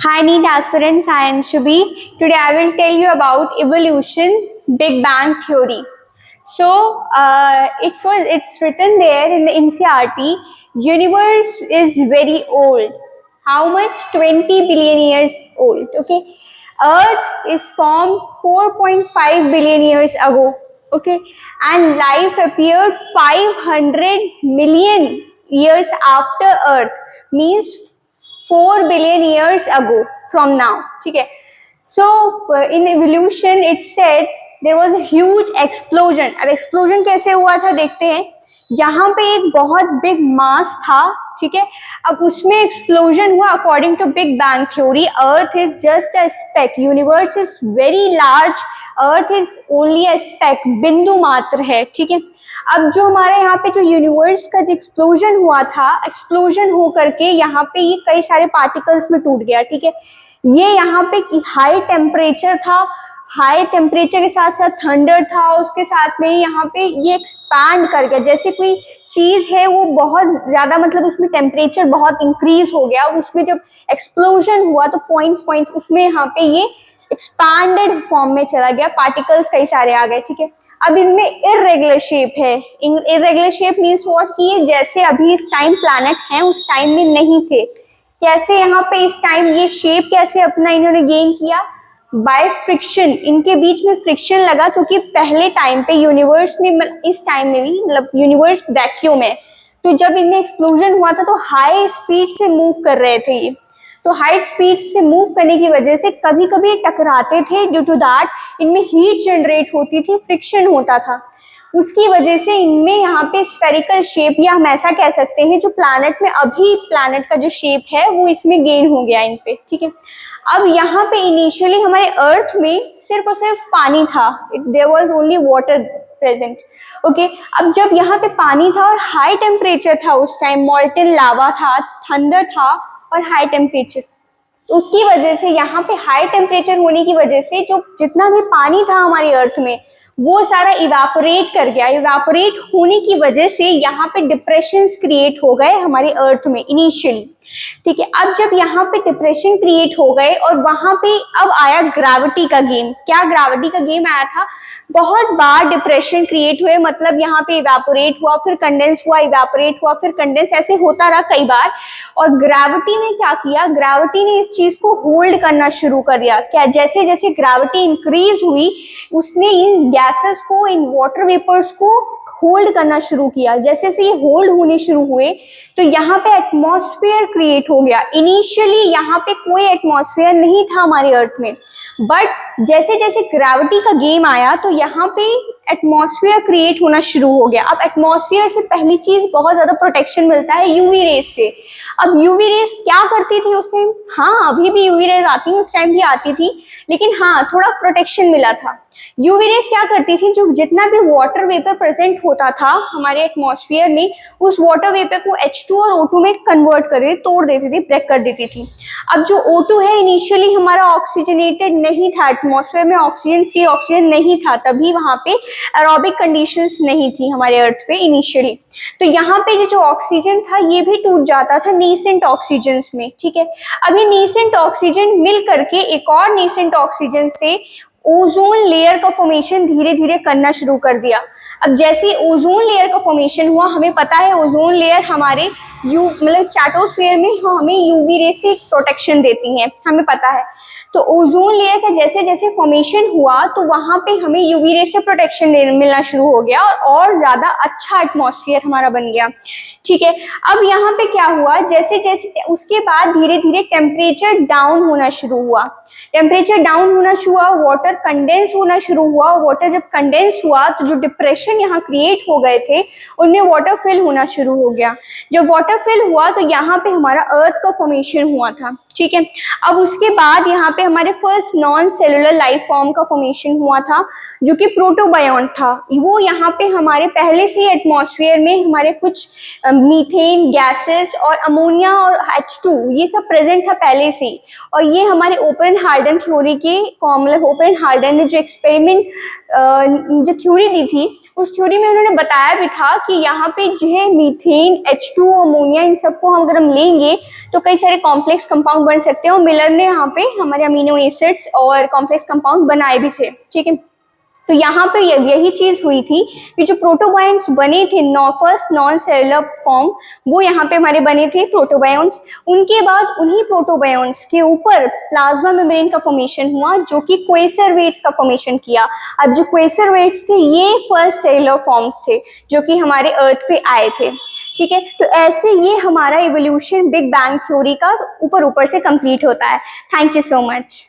Hi, NEET aspirants. I am Anshubi. Today I will tell you about evolution, Big Bang theory. So it's written there in the NCERT. Universe is very old. How much? 20 billion years old. Okay. Earth is formed 4.5 billion years ago. Okay, and life appeared 500 million years after Earth. Means 4 billion years ago from now. ठीक है. So in evolution it said there was a huge explosion. अब explosion कैसे हुआ था देखते हैं. यहाँ पे एक बहुत बिग मास था, ठीक है. अब उसमें एक्सप्लोजन हुआ. According to big bang theory earth is just a speck, universe is very large, earth is only a speck, बिंदु मात्र है, ठीक है. अब जो हमारे यहाँ पे जो यूनिवर्स का जो एक्सप्लोजन हुआ था, एक्सप्लोजन हो करके यहाँ पे ये कई सारे पार्टिकल्स में टूट गया, ठीक है. ये यहाँ पे हाई टेम्परेचर था, हाई टेम्परेचर के साथ साथ थंडर था, उसके साथ में यहाँ पे ये एक्सपैंड कर गया. जैसे कोई चीज है वो बहुत ज्यादा, मतलब उसमें टेम्परेचर बहुत इंक्रीज हो गया, उसमें जब एक्सप्लोजन हुआ तो पॉइंट्स उसमें यहाँ पे ये एक्सपैंडेड फॉर्म में चला गया, पार्टिकल्स कई सारे आ गए, ठीक है. अब इनमें इरेगुलर शेप है. इरेगुलर शेप मीन्स व्हाट, कि ये जैसे अभी इस टाइम प्लैनेट हैं उस टाइम में नहीं थे. कैसे यहाँ पे इस टाइम ये शेप कैसे अपना इन्होंने गेन किया? By friction. इनके बीच में फ्रिक्शन लगा क्योंकि पहले टाइम पे यूनिवर्स में, इस टाइम में भी मतलब यूनिवर्स वैक्यूम है, तो जब इनमें एक्सप्लोजन हुआ था तो हाई स्पीड से मूव कर रहे थे ये. तो हाई स्पीड से मूव करने की वजह से कभी कभी टकराते थे, ड्यू टू दैट इनमें हीट जनरेट होती थी, फ्रिक्शन होता था, उसकी वजह से इनमें यहाँ पे स्फेरिकल शेप, या हम ऐसा कह सकते हैं जो प्लैनेट में अभी प्लैनेट का जो शेप है वो इसमें गेन हो गया इन पे, ठीक है. अब यहाँ पे इनिशियली हमारे अर्थ में सिर्फ और सिर्फ पानी था, there was only water present. Okay, अब जब यहाँ पे पानी था और हाई टेम्परेचर था उस टाइम, मॉल्टेन लावा था, थंडर था और हाई टेम्परेचर, उसकी वजह से यहाँ पे हाई टेम्परेचर होने की वजह से जो जितना भी पानी था हमारी अर्थ में वो सारा इवापोरेट कर गया. इवापोरेट होने की वजह से यहाँ पे डिप्रेशंस क्रिएट हो गए हमारी अर्थ में इनिशियली, ठीक है. अब जब यहाँ पे डिप्रेशन क्रिएट हो गए और वहां पे अब आया ग्रेविटी का गेम. क्या ग्रेविटी का गेम आया था? बहुत बार डिप्रेशन क्रिएट हुए, मतलब यहाँ पे इवेपोरेट हुआ, फिर कंडेंस हुआ, इवेपोरेट हुआ, फिर कंडेंस, ऐसे होता रहा कई बार. और ग्रेविटी ने क्या किया? ग्रेविटी ने इस चीज को होल्ड करना शुरू कर दिया. क्या? जैसे जैसे ग्रेविटी इंक्रीज हुई उसने इन गैसेस को, इन वाटर वेपर्स को होल्ड करना शुरू किया. जैसे से ये होल्ड होने शुरू हुए तो यहाँ पे एटमॉस्फेयर क्रिएट हो गया. इनिशियली यहाँ पे कोई एटमॉस्फेयर नहीं था हमारी अर्थ में, बट जैसे जैसे ग्रेविटी का गेम आया तो यहाँ पे एटमॉस्फेयर क्रिएट होना शुरू हो गया. अब एटमॉस्फेयर से पहली चीज बहुत ज्यादा प्रोटेक्शन मिलता है यूवी रेज से. अब यूवी रेज क्या करती थी उस टाइम? हाँ, अभी भी यूवी रेज आती है, उस टाइम भी आती थी, लेकिन हाँ थोड़ा प्रोटेक्शन मिला था. यूवी रेज क्या करती थी? जो जितना भी वाटर वेपर प्रेजेंट होता था हमारे एटमॉस्फेयर में, उस वाटर वेपर को H2 और O2 में कन्वर्ट कर तोड़ देती थी, ब्रेक कर देती थी. अब जो O2 है इनिशियली हमारा ऑक्सीजनेटेड नहीं था, एटमॉस्फेयर में ऑक्सीजन, सी ऑक्सीजन नहीं था, तभी वहां पे एरोबिक कंडीशंस नहीं थी हमारे अर्थ पे इनिशियली. तो यहाँ पे जो ऑक्सीजन था ये भी टूट जाता था नीसेंट ऑक्सीजन में, ठीक है. अब ये नीसेंट ऑक्सीजन मिल करके एक और नीसेंट ऑक्सीजन से ओजोन लेयर का फॉर्मेशन धीरे धीरे करना शुरू कर दिया. अब जैसे ओजोन लेयर का फॉर्मेशन हुआ, हमें पता है ओजोन लेयर हमारे मतलब स्ट्रेटोस्फीयर में हमें यूवी रे से प्रोटेक्शन देती है, हमें पता है. तो ओजोन लेयर का जैसे जैसे फॉर्मेशन हुआ तो वहां पे हमें यूवी रे से प्रोटेक्शन मिलना शुरू हो गया और ज्यादा अच्छा एटमॉस्फेयर हमारा बन गया, ठीक है. अब यहाँ पे क्या हुआ? जैसे जैसे उसके बाद धीरे धीरे टेम्परेचर डाउन होना शुरू हुआ. टेम्परेचर डाउन होना शुरू हुआ, वाटर कंडेंस होना शुरू हुआ. वाटर जब कंडेंस हुआ तो जो डिप्रेशन यहाँ क्रिएट हो गए थे उनमें वाटर फिल होना शुरू हो गया. जब वाटर फिल हुआ तो यहाँ पे हमारा अर्थ का फॉर्मेशन हुआ था, ठीक है. अब उसके बाद यहाँ पे हमारे first non cellular life form का फॉर्मेशन हुआ था जो कि प्रोटोबायोन था. वो यहाँ पे हमारे पहले से एटमॉस्फेयर में हमारे कुछ मीथेन गैसेस और अमोनिया और H2 ये सब प्रेजेंट था पहले से ही. और ये हमारे ओपन हार्डन थ्योरी के मतलब ओपन हार्डन ने जो एक्सपेरिमेंट जो थ्योरी दी थी, उस थ्योरी में उन्होंने बताया भी था कि यहाँ पे जो है मीथेन, H2O, अमोनिया, इन सबको हम अगर हम लेंगे तो कई सारे कॉम्प्लेक्स कंपाउंड बन सकते हैं, और मिलर ने यहाँ पे हमारे अमीनो एसिड्स और कॉम्प्लेक्स कंपाउंड बनाए भी थे। ठीक है, तो यहाँ पे यही चीज हुई थी कि जो प्रोटोबायन्स बने थे, फर्स्ट नॉन सेलुलर फॉर्म, वो यहाँ पे हमारे बने थे प्रोटोबायन्स। उनके बाद उन्हीं प्रोटोबायन्स के ऊपर प्लाज्मा मेम्ब्रेन का फॉर्मेशन हुआ, जो कि क्वेसरवेट्स का फॉर्मेशन किया। अब जो क्वेसरवेट्स थे ये फर्स्ट सेलुलर फॉर्म्स थे जो कि हमारे अर्थ पे आए थे। ठीक है, तो ऐसे ये हमारा इवोल्यूशन बिग बैंग थ्योरी का ऊपर ऊपर से कंप्लीट होता है। Thank you so much.